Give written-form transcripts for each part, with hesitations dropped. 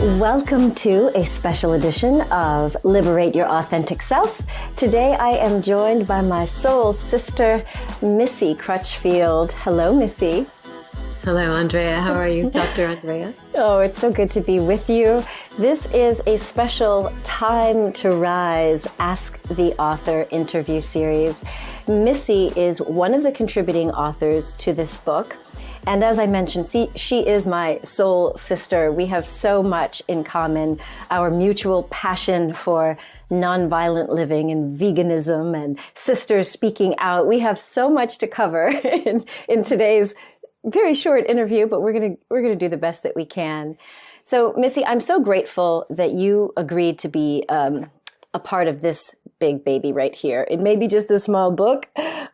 Welcome to a special edition of Liberate Your Authentic Self. Today I am joined by my soul sister, Missy Crutchfield. Hello, Missy. Hello, Andrea. How are you, Dr. Andrea? Oh, it's so good to be with you. This is a special Time to Rise Ask the Author interview series. Missy is one of the contributing authors to this book. And as I mentioned, she is my soul sister. We have so much in common. Our mutual passion for nonviolent living and veganism and sisters speaking out. We have so much to cover in today's very short interview, but we're gonna do the best that we can. So, Missy, I'm so grateful that you agreed to be a part of this big baby right here. It may be just a small book,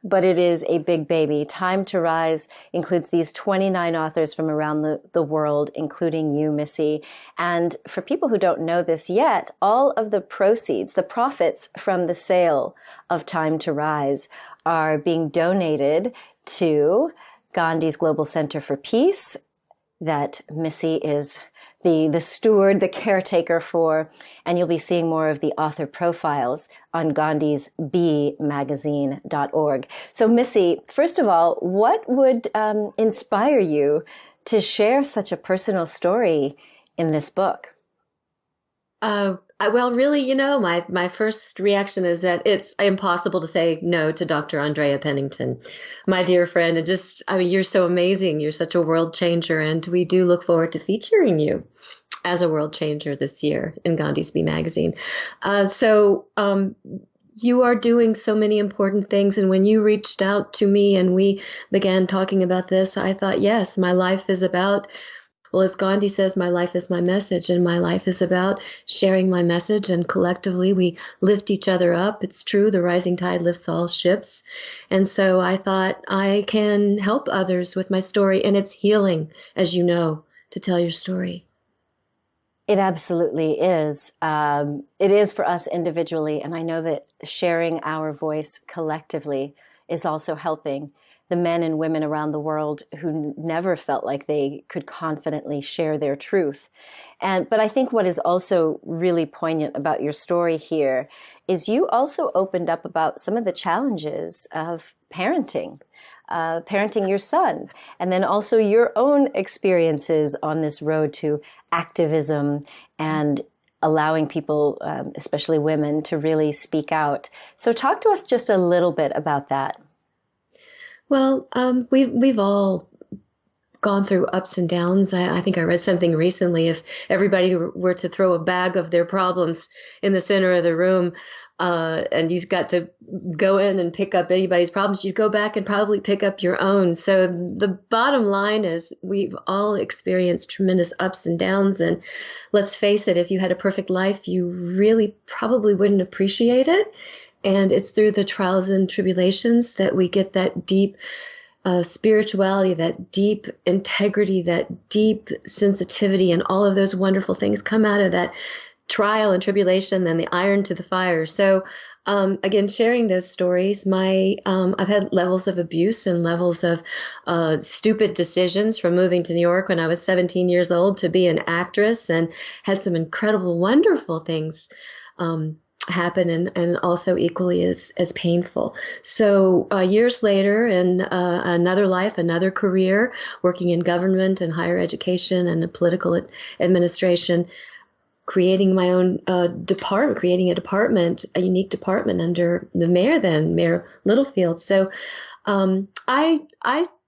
but it is a big baby. Time to Rise includes these 29 authors from around the world, including you, Missy. And for people who don't know this yet, all of the proceeds, the profits from the sale of Time to Rise are being donated to Gandhi's Global Center for Peace, that Missy is the steward, the caretaker for, and you'll be seeing more of the author profiles on Gandhi's bmagazine.org. So Missy, first of all, what would inspire you to share such a personal story in this book? Well, really, my first reaction is that it's impossible to say no to Dr. Andrea Pennington, my dear friend. And you're so amazing. You're such a world changer. And we do look forward to featuring you as a world changer this year in Gandhi's Bee magazine. You are doing so many important things. And when you reached out to me and we began talking about this, I thought, yes, my life is about, well, as Gandhi says, my life is my message, and my life is about sharing my message, and collectively we lift each other up. It's true, the rising tide lifts all ships. And so I thought I can help others with my story, and it's healing, as you know, to tell your story. It absolutely is. It is for us individually, and I know that sharing our voice collectively is also helping the men and women around the world who never felt like they could confidently share their truth. But I think what is also really poignant about your story here is you also opened up about some of the challenges of parenting your son, and then also your own experiences on this road to activism and allowing people, especially women, to really speak out. So talk to us just a little bit about that. Well, we've all gone through ups and downs. I think I read something recently. If everybody were to throw a bag of their problems in the center of the room, and you got to go in and pick up anybody's problems, you'd go back and probably pick up your own. So the bottom line is we've all experienced tremendous ups and downs. And let's face it, if you had a perfect life, you really probably wouldn't appreciate it. And it's through the trials and tribulations that we get that deep spirituality, that deep integrity, that deep sensitivity, and all of those wonderful things come out of that trial and tribulation, and the iron to the fire. So again, sharing those stories, I've had levels of abuse and levels of stupid decisions, from moving to New York when I was 17 years old to be an actress, and had some incredible, wonderful things happen, and also equally as painful. So years later, in another life, another career, working in government and higher education and political administration, creating my own department, creating a unique department under the mayor then, Mayor Littlefield. So I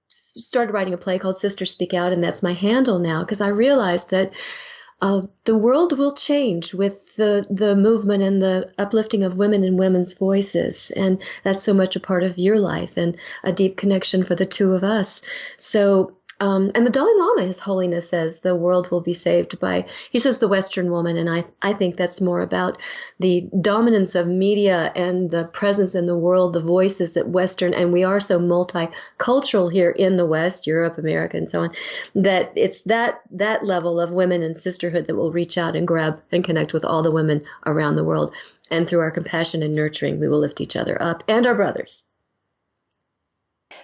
started writing a play called Sisters Speak Out, and that's my handle now, because I realized that the world will change with the movement and the uplifting of women and women's voices. And that's so much a part of your life, and a deep connection for the two of us. So and the Dalai Lama, His Holiness, says the world will be saved by, he says, the Western woman. And I think that's more about the dominance of media and the presence in the world, the voices that Western, and we are so multicultural here in the West, Europe, America, and so on, that it's that level of women and sisterhood that will reach out and grab and connect with all the women around the world. And through our compassion and nurturing, we will lift each other up, and our brothers.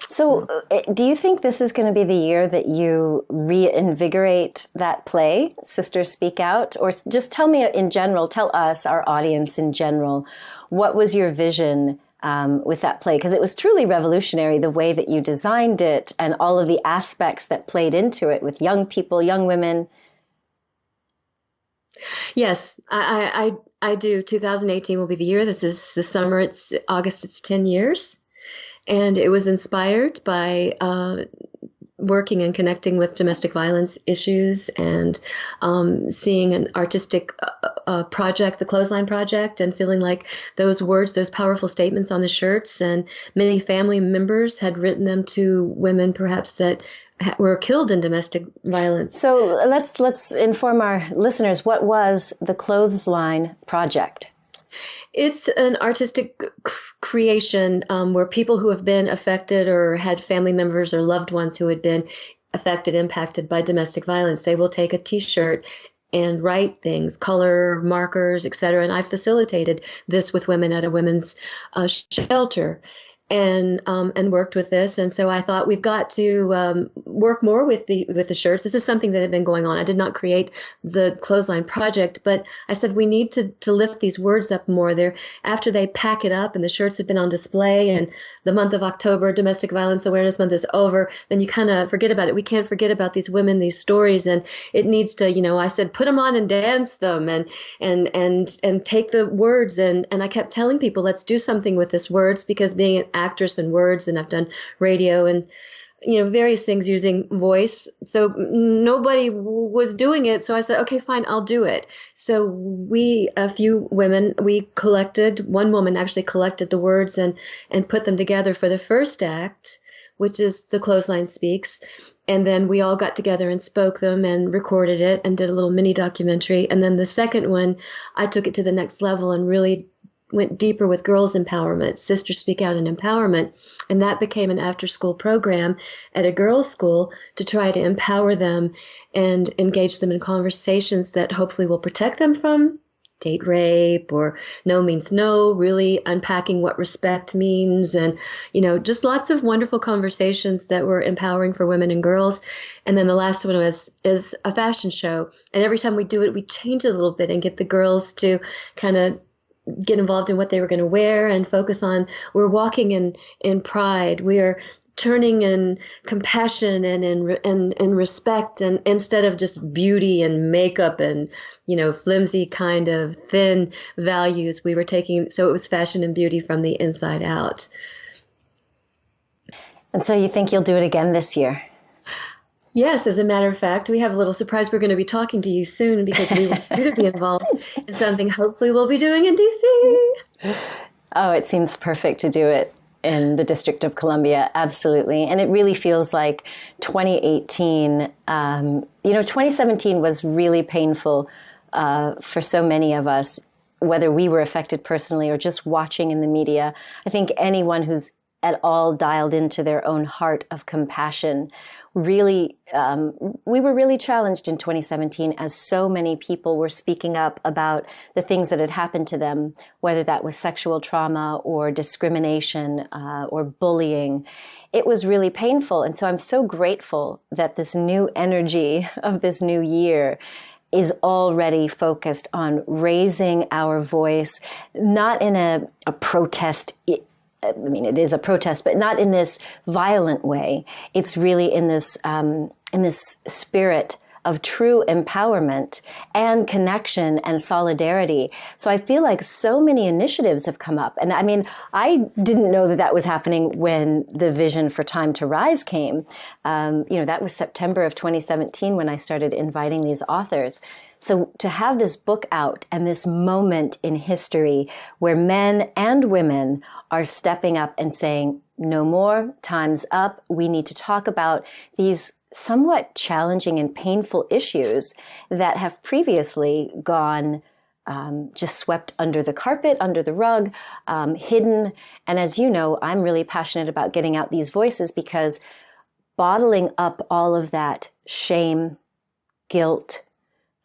So, do you think this is going to be the year that you reinvigorate that play, Sisters Speak Out? Or just tell me in general, tell us, our audience in general, what was your vision with that play? Because it was truly revolutionary, the way that you designed it and all of the aspects that played into it with young people, young women. Yes, I do. 2018 will be the year. This is the summer. It's August. It's 10 years. And it was inspired by working and connecting with domestic violence issues and seeing an artistic project, the Clothesline Project, and feeling like those words, those powerful statements on the shirts, and many family members had written them to women perhaps that were killed in domestic violence. So let's inform our listeners, what was the Clothesline Project? It's an artistic creation where people who have been affected or had family members or loved ones who had been affected, impacted by domestic violence, they will take a T-shirt and write things, color, markers, etc. And I facilitated this with women at a women's shelter. And worked with this, and so I thought we've got to work more with the shirts. This is something that had been going on. I did not create the Clothesline Project, but I said we need to lift these words up more. There, after they pack it up, and the shirts have been on display, and the month of October, Domestic Violence Awareness Month, is over. Then you kind of forget about it. We can't forget about these women, these stories, and it needs to. I said put them on and dance them, and take the words, and I kept telling people let's do something with this words, because being an actress and words, and I've done radio and various things using voice, so nobody was doing it. So I said, okay, fine, I'll do it. So a few women, one woman actually collected the words and put them together for the first act, which is The Clothesline Speaks. And then we all got together and spoke them and recorded it and did a little mini documentary. And then the second one, I took it to the next level and really went deeper with girls empowerment, Sisters Speak Out and empowerment. And that became an after-school program at a girls' school to try to empower them and engage them in conversations that hopefully will protect them from date rape or no means no, really unpacking what respect means, and just lots of wonderful conversations that were empowering for women and girls. And then the last one is a fashion show, and every time we do it, we change it a little bit and get the girls to kind of get involved in what they were going to wear and focus on, we're walking in pride, we are turning in compassion and in respect, and instead of just beauty and makeup and flimsy kind of thin values, we were taking, so it was fashion and beauty from the inside out. And so you think you'll do it again this year? Yes, as a matter of fact, we have a little surprise. We're going to be talking to you soon because we want you to be involved in something hopefully we'll be doing in DC. Oh, it seems perfect to do it in the District of Columbia. Absolutely. And it really feels like 2018, 2017 was really painful for so many of us, whether we were affected personally or just watching in the media. I think anyone who's at all dialed into their own heart of compassion really, we were really challenged in 2017 as so many people were speaking up about the things that had happened to them, whether that was sexual trauma or discrimination or bullying. It was really painful. And so I'm so grateful that this new energy of this new year is already focused on raising our voice, not in a protest. I mean, it is a protest, but not in this violent way. It's really in this spirit of true empowerment and connection and solidarity. So I feel like so many initiatives have come up. And I mean, I didn't know that was happening when the vision for Time to Rise came. That was September of 2017 when I started inviting these authors. So to have this book out and this moment in history where men and women are stepping up and saying, no more, time's up, we need to talk about these somewhat challenging and painful issues that have previously gone just swept under the carpet, under the rug, hidden. And as you know, I'm really passionate about getting out these voices because bottling up all of that shame, guilt,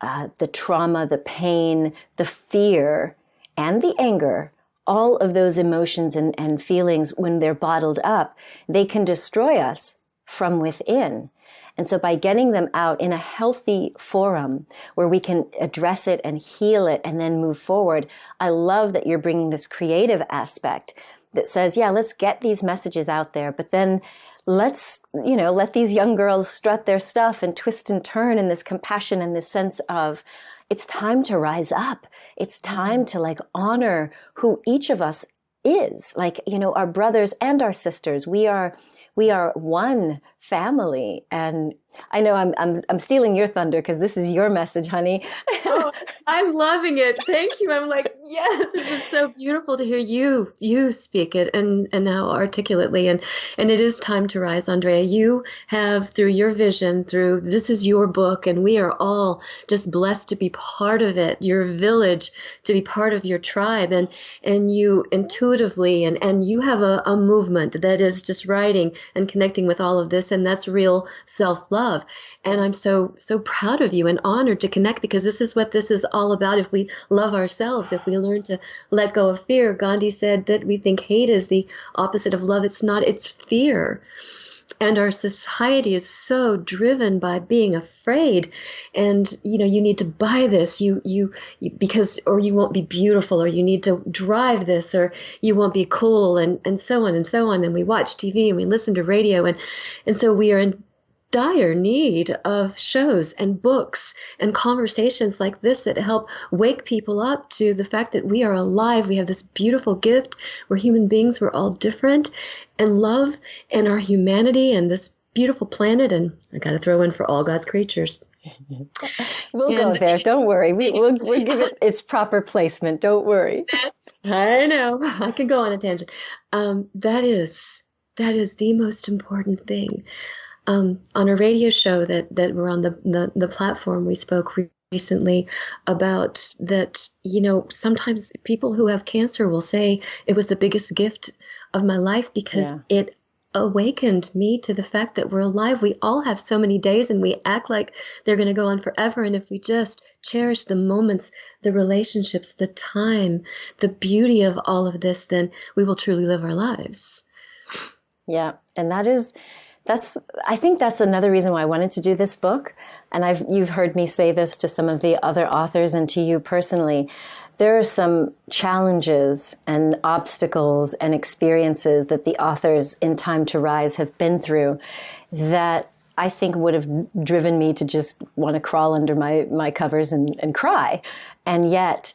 the trauma, the pain, the fear, and the anger all of those emotions and feelings, when they're bottled up, they can destroy us from within. And so by getting them out in a healthy forum where we can address it and heal it and then move forward, I love that you're bringing this creative aspect that says, yeah, let's get these messages out there, but then let's, let these young girls strut their stuff and twist and turn in this compassion and this sense of, it's time to rise up. It's time to honor who each of us is, our brothers and our sisters. We are one family. And I know I'm stealing your thunder because this is your message, honey. Oh, I'm loving it. Thank you. I'm like, yes, it is so beautiful to hear you speak it and how articulately. And it is time to rise, Andrea. You have, through your vision, this is your book, and we are all just blessed to be part of it, your village, to be part of your tribe. And you intuitively, and you have a movement that is just writing and connecting with all of this. And that's real self-love. And I'm so proud of you and honored to connect, because this is what this is all about. If we love ourselves, if we learn to let go of fear. Gandhi said that we think hate is the opposite of love. It's not, it's fear. And our society is so driven by being afraid. And, you need to buy this, or you won't be beautiful, or you need to drive this, or you won't be cool, and so on and so on. And we watch TV and we listen to radio. And so we are in dire need of shows and books and conversations like this that help wake people up to the fact that we are alive. We have this beautiful gift. We're human beings. We're all different, and love and our humanity and this beautiful planet. And I got to throw in for all God's creatures. We'll go there. Don't worry. We'll give it its proper placement. Don't worry. I know. I could go on a tangent. That is the most important thing. On a radio show that we're on the platform, we spoke recently about that, sometimes people who have cancer will say it was the biggest gift of my life, because it awakened me to the fact that we're alive. We all have so many days, and we act like they're going to go on forever. And if we just cherish the moments, the relationships, the time, the beauty of all of this, then we will truly live our lives. Yeah. And I think that's another reason why I wanted to do this book. And you've heard me say this to some of the other authors and to you personally. There are some challenges and obstacles and experiences that the authors in Time to Rise have been through that I think would have driven me to just want to crawl under my covers and cry. And yet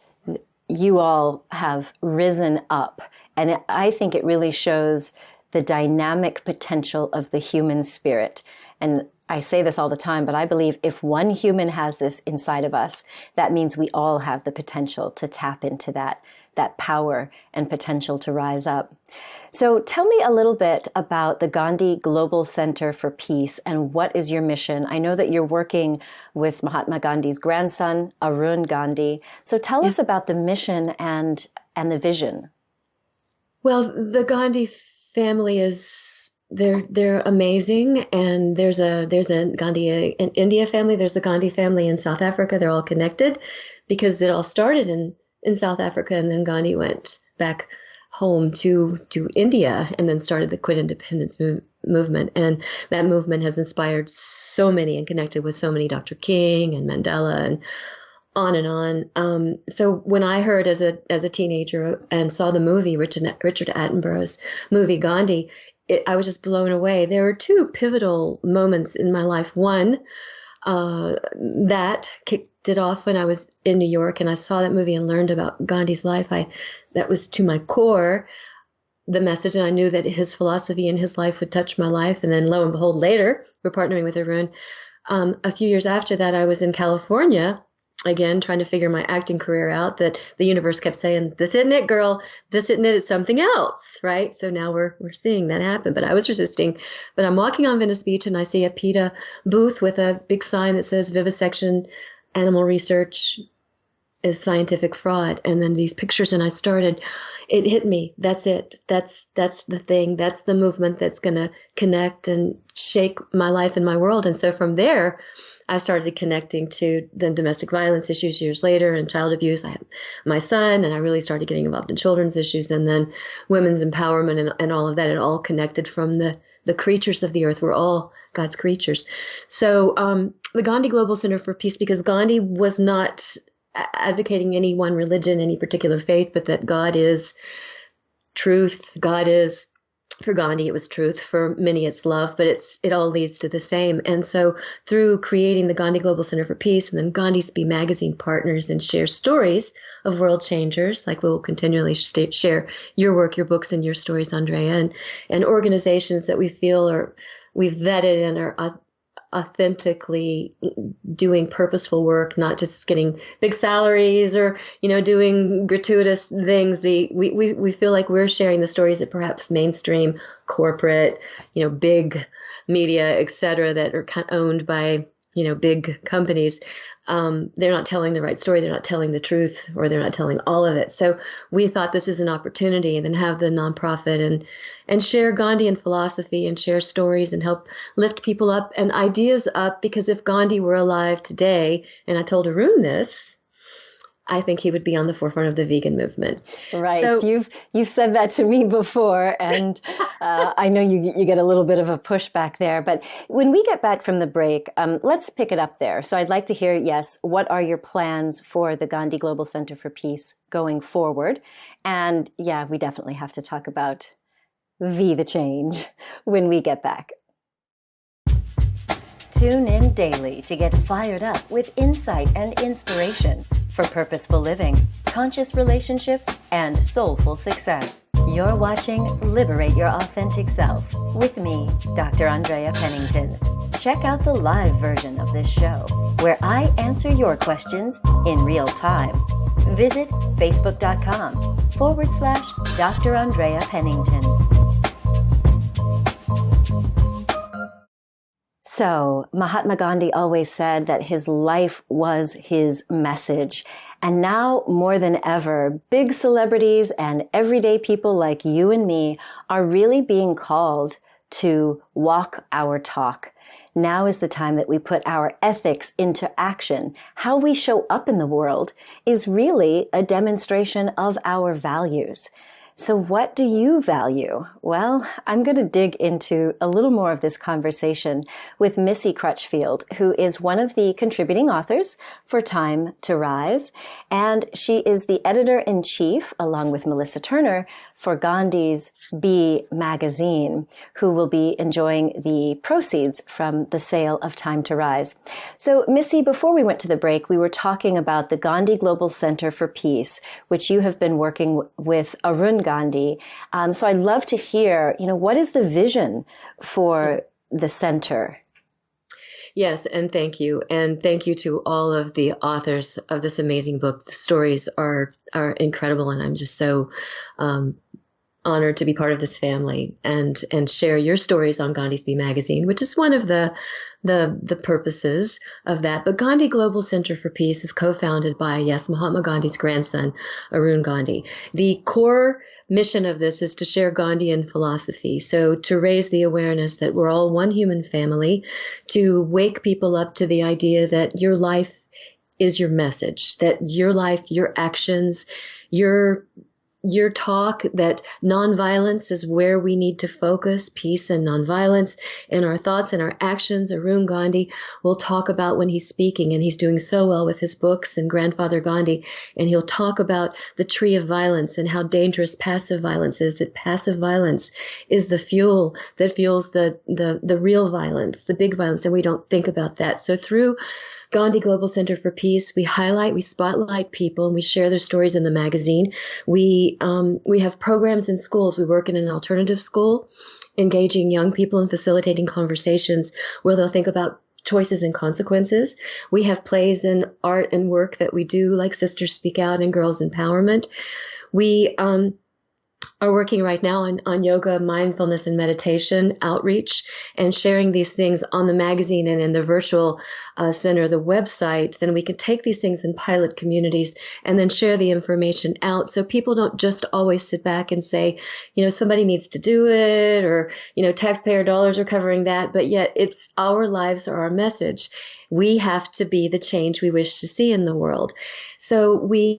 you all have risen up. And I think it really shows the dynamic potential of the human spirit. And I say this all the time, but I believe if one human has this inside of us, that means we all have the potential to tap into that power and potential to rise up. So tell me a little bit about the Gandhi Global Center for Peace and what is your mission? I know that you're working with Mahatma Gandhi's grandson, Arun Gandhi. So tell us about the mission and the vision. Well, the Gandhi family they're amazing, and there's a Gandhi in India family, there's the Gandhi family in South Africa. They're all connected because it all started in South Africa, and then Gandhi went back home to India and then started the Quit Independence movement, and that movement has inspired so many and connected with so many, Dr. King and Mandela and on and on. So when I heard as a teenager and saw the movie, Richard Attenborough's movie Gandhi, I was just blown away. There were two pivotal moments in my life. One, that kicked it off when I was in New York and I saw that movie and learned about Gandhi's life. That was to my core the message, and I knew that his philosophy and his life would touch my life. And then lo and behold, later, we're partnering with Arun. A few years after that, I was in California, again, trying to figure my acting career out, that the universe kept saying, this isn't it, girl. This isn't it. It's something else, right? So now we're seeing that happen. But I was resisting. But I'm walking on Venice Beach and I see a PETA booth with a big sign that says Vivisection, Animal Research, is scientific fraud. And then these pictures, and it hit me. That's it. That's the thing. That's the movement that's going to connect and shake my life and my world. And so from there, I started connecting to the domestic violence issues years later and child abuse. I had my son, and I really started getting involved in children's issues, and then women's empowerment and all of that. It all connected from the creatures of the earth. We're all God's creatures. So the Gandhi Global Center for Peace, because Gandhi was not advocating any one religion, any particular faith, but that God is truth. God is, for Gandhi, it was truth. For many, it's love, but it all leads to the same. And so through creating the Gandhi Global Center for Peace and then Gandhi's Be magazine partners and share stories of world changers, like we'll continually share your work, your books, and your stories, Andrea, and organizations that we feel we've vetted and are authentically doing purposeful work, not just getting big salaries or, doing gratuitous things. We feel like we're sharing the stories that perhaps mainstream corporate, big media, et cetera, that are owned by, big companies. They're not telling the right story. They're not telling the truth, or they're not telling all of it. So we thought this is an opportunity, and then have the nonprofit and share Gandhian philosophy and share stories and help lift people up and ideas up. Because if Gandhi were alive today, and I told Arun this, I think he would be on the forefront of the vegan movement. Right. So, you've said that to me before, and I know you get a little bit of a pushback there. But when we get back from the break, let's pick it up there. So I'd like to hear, yes, what are your plans for the Gandhi Global Center for Peace going forward? And yeah, we definitely have to talk about the change when we get back. Tune in daily to get fired up with insight and inspiration for purposeful living, conscious relationships, and soulful success. You're watching Liberate Your Authentic Self with me, Dr. Andrea Pennington. Check out the live version of this show, where I answer your questions in real time. Visit facebook.com/Dr. Andrea Pennington. So, Mahatma Gandhi always said that his life was his message. And now, more than ever, big celebrities and everyday people like you and me are really being called to walk our talk. Now is the time that we put our ethics into action. How we show up in the world is really a demonstration of our values. So what do you value? Well, I'm going to dig into a little more of this conversation with Missy Crutchfield, who is one of the contributing authors for Time to Rise. And she is the editor-in-chief, along with Melissa Turner, for Gandhi's Be magazine, who will be enjoying the proceeds from the sale of Time to Rise. So, Missy, before we went to the break, we were talking about the Gandhi Global Center for Peace, which you have been working with Arun Gandhi. So I'd love to hear, what is the vision for the center? Yes, and thank you. And thank you to all of the authors of this amazing book. The stories are incredible, and I'm just so honored to be part of this family and share your stories on Gandhi's Be magazine, which is one of the purposes of that. But Gandhi Global Center for Peace is co-founded by, Mahatma Gandhi's grandson, Arun Gandhi. The core mission of this is to share Gandhian philosophy. So to raise the awareness that we're all one human family, to wake people up to the idea that your life is your message, that your life, your actions, your talk, that nonviolence is where we need to focus, peace and nonviolence, and our thoughts and our actions. Arun Gandhi will talk about when he's speaking, and he's doing so well with his books and Grandfather Gandhi, and he'll talk about the tree of violence and how dangerous passive violence is, that passive violence is the fuel that fuels the real violence, the big violence, and we don't think about that. So through Gandhi Global Center for Peace, we spotlight people, and we share their stories in the magazine. We have programs in schools. We work in an alternative school, engaging young people and facilitating conversations where they'll think about choices and consequences. We have plays and art and work that we do, like Sisters Speak Out and Girls Empowerment. We are working right now on yoga, mindfulness, and meditation outreach, and sharing these things on the magazine and in the virtual center, the website. Then we can take these things in pilot communities and then share the information out, so people don't just always sit back and say, somebody needs to do it, or taxpayer dollars are covering that, but yet it's our lives are our message. We have to be the change we wish to see in the world. So we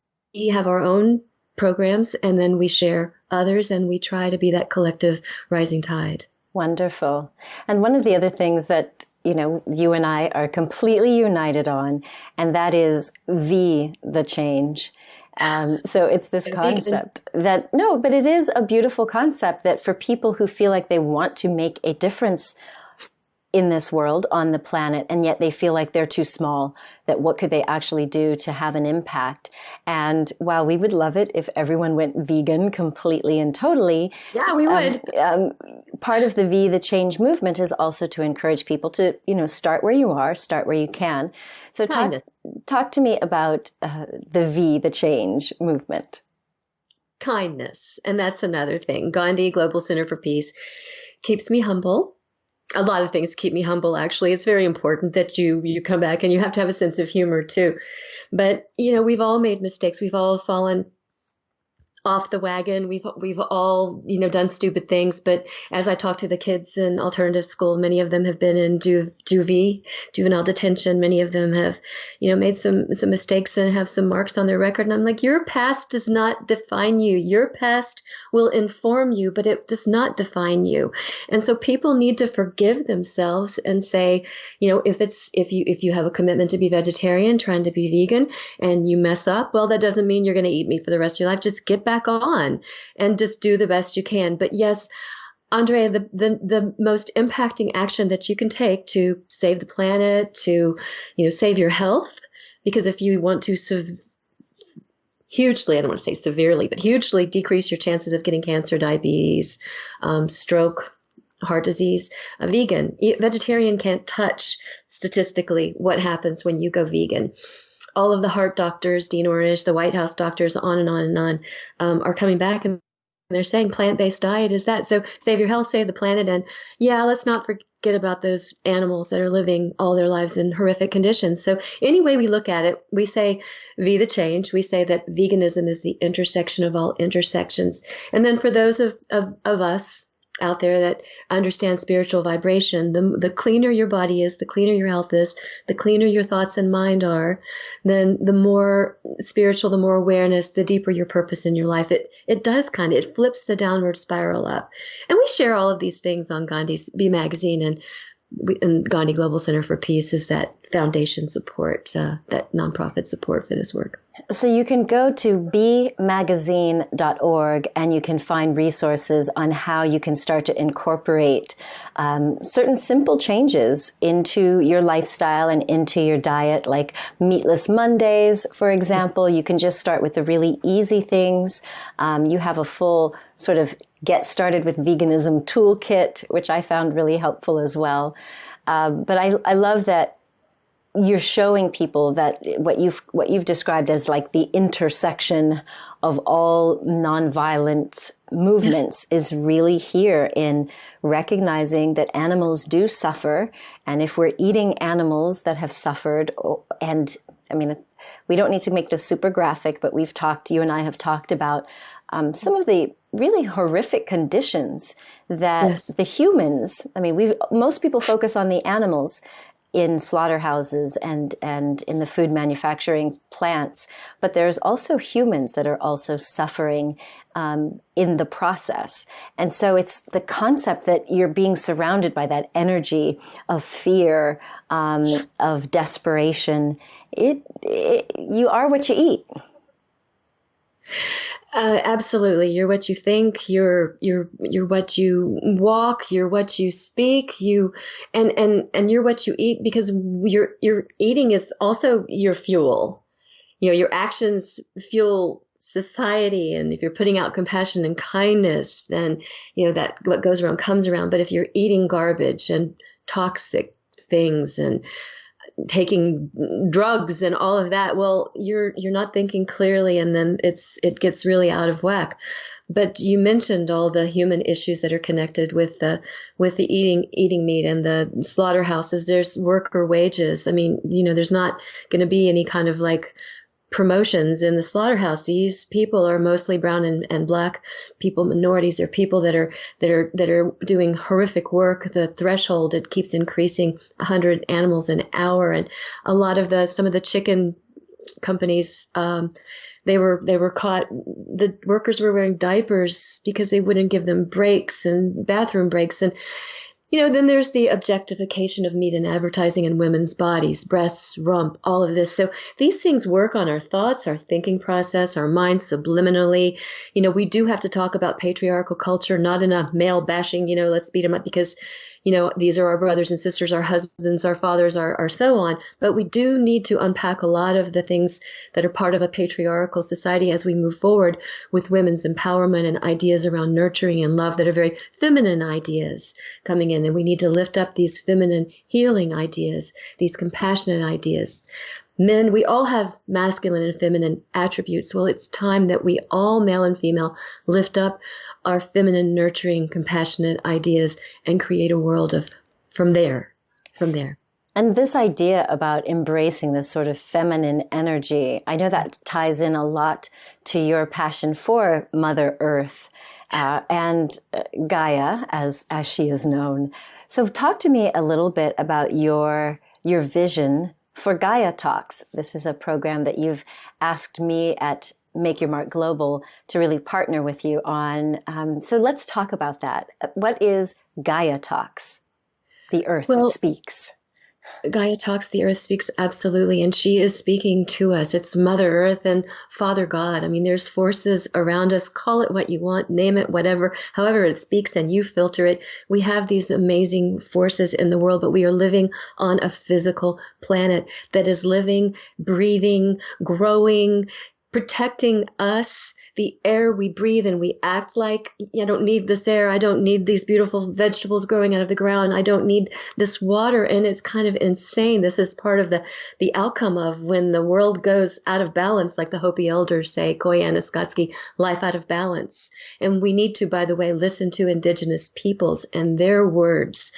have our own programs, and then we share others, and we try to be that collective rising tide. Wonderful. And one of the other things that you and I are completely united on, and that is the change. So it's this concept that, no, but it is a beautiful concept that for people who feel like they want to make a difference in this world, on the planet, and yet they feel like they're too small, that what could they actually do to have an impact? And while we would love it if everyone went vegan completely and totally. Yeah, we would. Part of the change movement is also to encourage people to, start where you are, start where you can. So talk to me about the change movement. Kindness. And that's another thing. Gandhi Global Center for Peace keeps me humble. A lot of things keep me humble, actually. It's very important that you come back, and you have to have a sense of humor too. But, we've all made mistakes. We've all fallen off the wagon. We've all, done stupid things. But as I talk to the kids in alternative school, many of them have been in juvenile detention. Many of them have, made some mistakes and have some marks on their record. And I'm like, your past does not define you. Your past will inform you, but it does not define you. And so people need to forgive themselves and say, if you have a commitment to be vegetarian, trying to be vegan, and you mess up, well, that doesn't mean you're going to eat meat for the rest of your life. Just get back on and just do the best you can. But yes, Andrea, the most impacting action that you can take to save the planet, to save your health, because if you want to hugely, I don't want to say severely, but hugely decrease your chances of getting cancer, diabetes, stroke, heart disease, a vegetarian can't touch statistically what happens when you go vegan. All of the heart doctors, Dean Ornish, the White House doctors, on and on and on, are coming back, and they're saying plant-based diet is that. So save your health, save the planet. And yeah, let's not forget about those animals that are living all their lives in horrific conditions. So any way we look at it, we say the change. We say that veganism is the intersection of all intersections. And then for those of us out there that understand spiritual vibration, the cleaner your body is, the cleaner your health is, the cleaner your thoughts and mind are, then the more spiritual, the more awareness, the deeper your purpose in your life. It does it flips the downward spiral up. And we share all of these things on Gandhi's B Magazine, and Gandhi Global Center for Peace is that foundation support, that nonprofit support for this work. So you can go to bmagazine.org and you can find resources on how you can start to incorporate certain simple changes into your lifestyle and into your diet, like meatless Mondays, for example. Yes. You can just start with the really easy things. You have a full sort of get started with veganism toolkit, which I found really helpful as well. But I love that you're showing people that what you've described as like the intersection of all nonviolent movements is really here in recognizing that animals do suffer. And if we're eating animals that have suffered, and I mean, we don't need to make this super graphic, but you and I have talked about some of the really horrific conditions that the humans, I mean, most people focus on the animals in slaughterhouses and in the food manufacturing plants, but there's also humans that are also suffering in the process. And so it's the concept that you're being surrounded by that energy of fear, of desperation. You are what you eat. Absolutely. You're what you think, you're what you walk, you're what you speak, and you're what you eat, because your eating is also your fuel. Your actions fuel society. And if you're putting out compassion and kindness, then, that what goes around comes around. But if you're eating garbage and toxic things and taking drugs and all of that, well, you're not thinking clearly, and then it gets really out of whack. But you mentioned all the human issues that are connected with the eating meat and the slaughterhouses. There's worker wages. I mean, there's not going to be any kind of like promotions in the slaughterhouse. These people are mostly brown and black people, minorities. They're people that are doing horrific work. The threshold, it keeps increasing, 100 animals an hour. And a lot of some of the chicken companies, they were caught. The workers were wearing diapers because they wouldn't give them breaks and bathroom breaks. And then there's the objectification of meat in advertising and women's bodies, breasts, rump, all of this. So these things work on our thoughts, our thinking process, our minds subliminally. We do have to talk about patriarchal culture, not in a male bashing, let's beat them up because, these are our brothers and sisters, our husbands, our fathers, our so on. But we do need to unpack a lot of the things that are part of a patriarchal society as we move forward with women's empowerment and ideas around nurturing and love that are very feminine ideas coming in. And we need to lift up these feminine healing ideas, these compassionate ideas. Men, we all have masculine and feminine attributes. Well, it's time that we all, male and female, lift up our feminine, nurturing, compassionate ideas and create a world from there. And this idea about embracing this sort of feminine energy, I know that ties in a lot to your passion for Mother Earth and Gaia, as she is known. So talk to me a little bit about your vision for Gaia Talks. This is a program that you've asked me at Make Your Mark Global to really partner with you on. So let's talk about that. What is Gaia Talks? The Earth Speaks. Gaia Talks, the Earth Speaks, absolutely. And she is speaking to us. It's Mother Earth and Father God. I mean, there's forces around us. Call it what you want, name it, whatever, however it speaks, and you filter it. We have these amazing forces in the world, but we are living on a physical planet that is living, breathing, growing, protecting us, the air we breathe, and we act like, I don't need this air. I don't need these beautiful vegetables growing out of the ground. I don't need this water. And it's kind of insane. This is part of the outcome of when the world goes out of balance, like the Hopi elders say, Koyaanisqatsi, life out of balance. And we need to, by the way, listen to indigenous peoples and their words,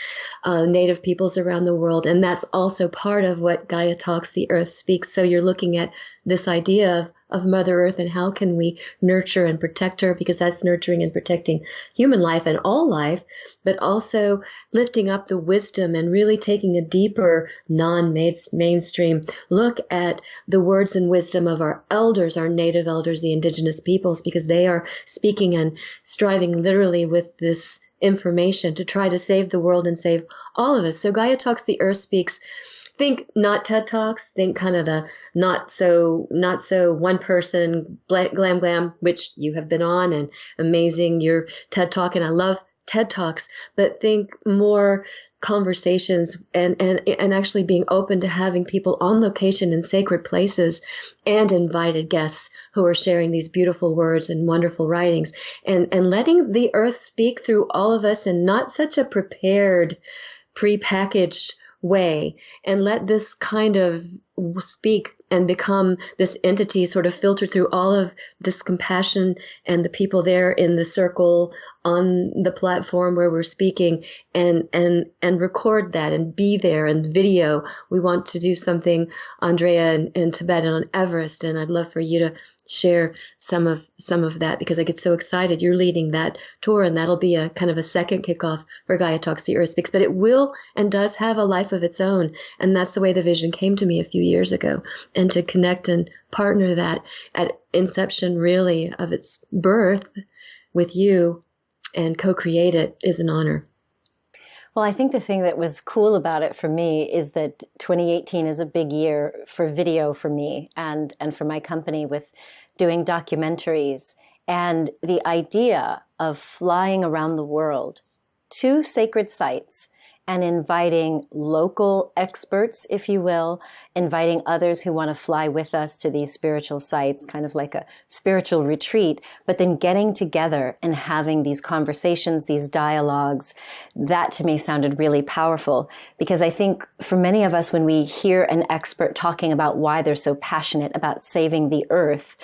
native peoples around the world. And that's also part of what Gaia Talks, the Earth Speaks. So you're looking at this idea of Mother Earth and how can we nurture and protect her, because that's nurturing and protecting human life and all life, but also lifting up the wisdom and really taking a deeper non-mainstream look at the words and wisdom of our elders, our native elders, the indigenous peoples, because they are speaking and striving literally with this information to try to save the world and save all of us. So Gaia Talks, the Earth Speaks. Think not TED Talks, think kind of the not so one person glam, which you have been on and amazing, your TED Talk, and I love TED Talks, but think more conversations and actually being open to having people on location in sacred places and invited guests who are sharing these beautiful words and wonderful writings and letting the earth speak through all of us in not such a prepared, prepackaged way, and let this kind of speak and become this entity sort of filtered through all of this compassion and the people there in the circle on the platform where we're speaking, and record that and be there and video. We want to do something, Andrea, in Tibet and on Everest, and I'd love for you to share some of that, because I get so excited. You're leading that tour, and that'll be a kind of a second kickoff for Gaia Talks, the Earth Speaks, but it will and does have a life of its own. And that's the way the vision came to me a few years ago. And to connect and partner that at inception, really, of its birth with you and co-create it is an honor. Well, I think the thing that was cool about it for me is that 2018 is a big year for video for me and for my company with doing documentaries. And the idea of flying around the world to sacred sites and inviting local experts, if you will, inviting others who want to fly with us to these spiritual sites, kind of like a spiritual retreat, but then getting together and having these conversations, these dialogues, that to me sounded really powerful. Because I think for many of us, when we hear an expert talking about why they're so passionate about saving the earth,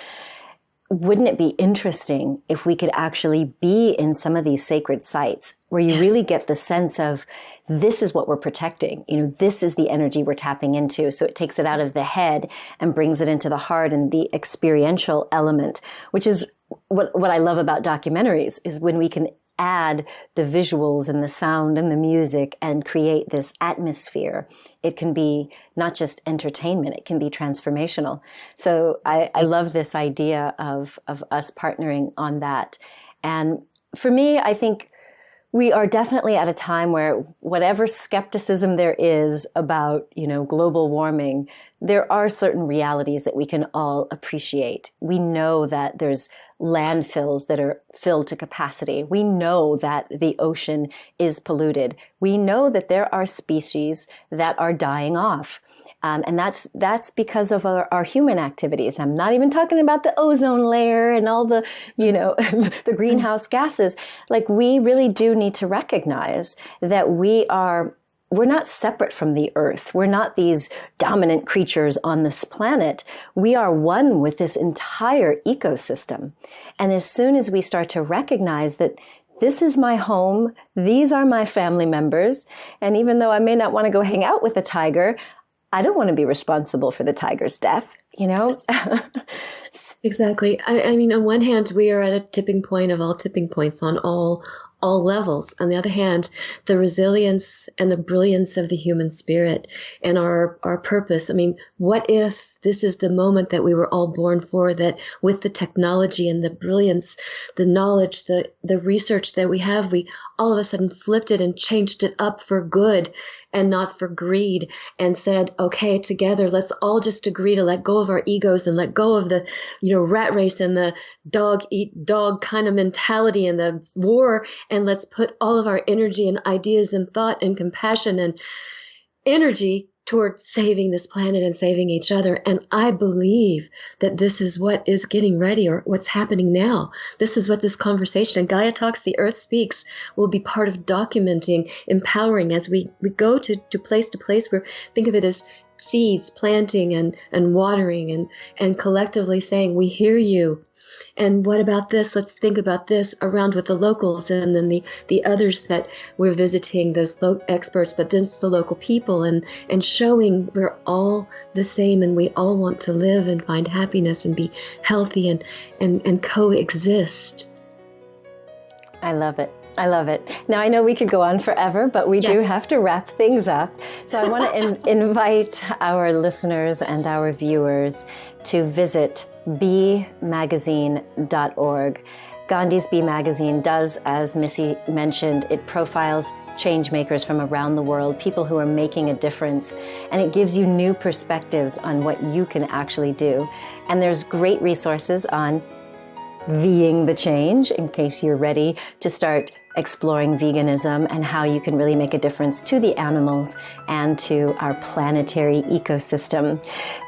wouldn't it be interesting if we could actually be in some of these sacred sites where you really get the sense of, this is what we're protecting. This is the energy we're tapping into. So it takes it out of the head and brings it into the heart and the experiential element, which is what I love about documentaries, is when we can add the visuals and the sound and the music and create this atmosphere. It can be not just entertainment, it can be transformational. So I love this idea of us partnering on that. And for me, I think we are definitely at a time where whatever skepticism there is about, global warming, there are certain realities that we can all appreciate. We know that there's landfills that are filled to capacity. We know that the ocean is polluted. We know that there are species that are dying off. And that's because of our human activities. I'm not even talking about the ozone layer and all the, the greenhouse gases. Like, we really do need to recognize that we're not separate from the earth. We're not these dominant creatures on this planet. We are one with this entire ecosystem. And as soon as we start to recognize that this is my home, these are my family members, and even though I may not want to go hang out with a tiger, I don't want to be responsible for the tiger's death, Exactly. I mean, on one hand, we are at a tipping point of all tipping points on all levels. On the other hand, the resilience and the brilliance of the human spirit and our purpose. I mean, what if this is the moment that we were all born for, that with the technology and the brilliance, the knowledge, the research that we have, we all of a sudden flipped it and changed it up for good and not for greed, and said, okay, together, let's all just agree to let go of our egos and let go of the, rat race and the dog eat dog kind of mentality and the war, and let's put all of our energy and ideas and thought and compassion and energy toward saving this planet and saving each other. And I believe that this is what is getting ready, or what's happening now. This is what this conversation, and Gaia Talks, The Earth Speaks, will be part of documenting, empowering as we go to place, where think of it as seeds, planting and watering and collectively saying, we hear you. And what about this? Let's think about this around with the locals, and then the others that we're visiting, those experts, but then it's the local people, and showing we're all the same and we all want to live and find happiness and be healthy and coexist. I love it. I love it. Now, I know we could go on forever, but we do have to wrap things up. So I want to invite our listeners and our viewers to visit bemagazine.org. Gandhi's Be Magazine does, as Missy mentioned, it profiles change makers from around the world, people who are making a difference, and it gives you new perspectives on what you can actually do. And there's great resources on being the change in case you're ready to start exploring veganism and how you can really make a difference to the animals and to our planetary ecosystem.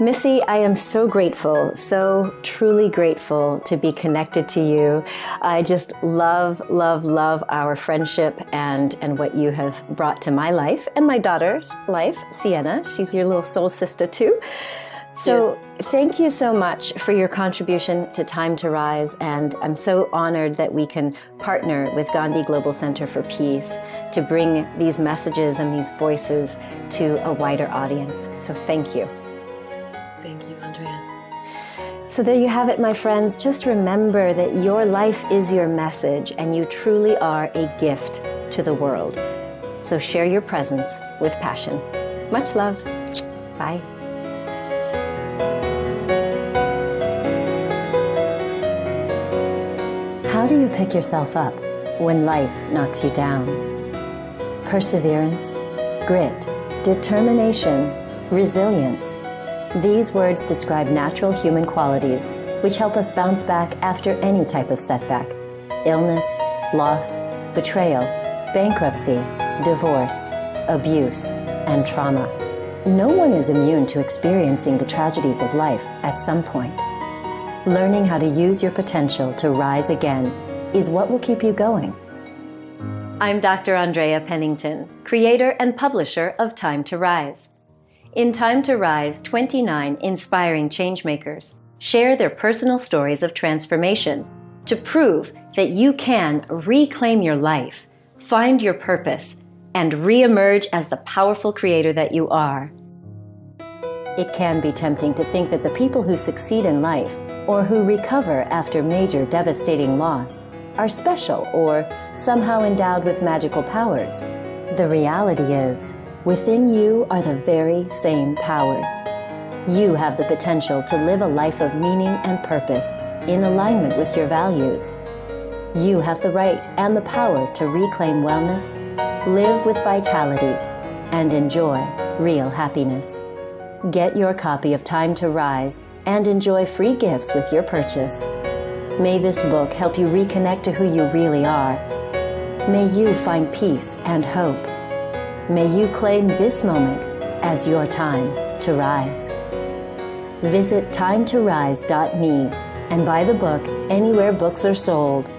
Missy, I am so grateful, so truly grateful to be connected to you. I just love, love, love our friendship and what you have brought to my life and my daughter's life, Sienna. She's your little soul sister too. So thank you so much for your contribution to Time to Rise, and I'm so honored that we can partner with Gandhi Global Center for Peace to bring these messages and these voices to a wider audience. So thank you. Thank you, Andrea. So there you have it, my friends. Just remember that your life is your message, and you truly are a gift to the world. So share your presence with passion. Much love. Bye. How do you pick yourself up when life knocks you down? Perseverance, grit, determination, resilience. These words describe natural human qualities which help us bounce back after any type of setback: illness, loss, betrayal, bankruptcy, divorce, abuse, and trauma. No one is immune to experiencing the tragedies of life at some point. Learning how to use your potential to rise again is what will keep you going. I'm Dr. Andrea Pennington, creator and publisher of Time to Rise. In Time to Rise, 29 inspiring changemakers share their personal stories of transformation to prove that you can reclaim your life, find your purpose, and re-emerge as the powerful creator that you are. It can be tempting to think that the people who succeed in life or who recover after major devastating loss are special or somehow endowed with magical powers. The reality is, within you are the very same powers. You have the potential to live a life of meaning and purpose in alignment with your values. You have the right and the power to reclaim wellness, live with vitality, and enjoy real happiness. Get your copy of Time to Rise and enjoy free gifts with your purchase. May this book help you reconnect to who you really are. May you find peace and hope. May you claim this moment as your time to rise. Visit timetorise.me and buy the book anywhere books are sold.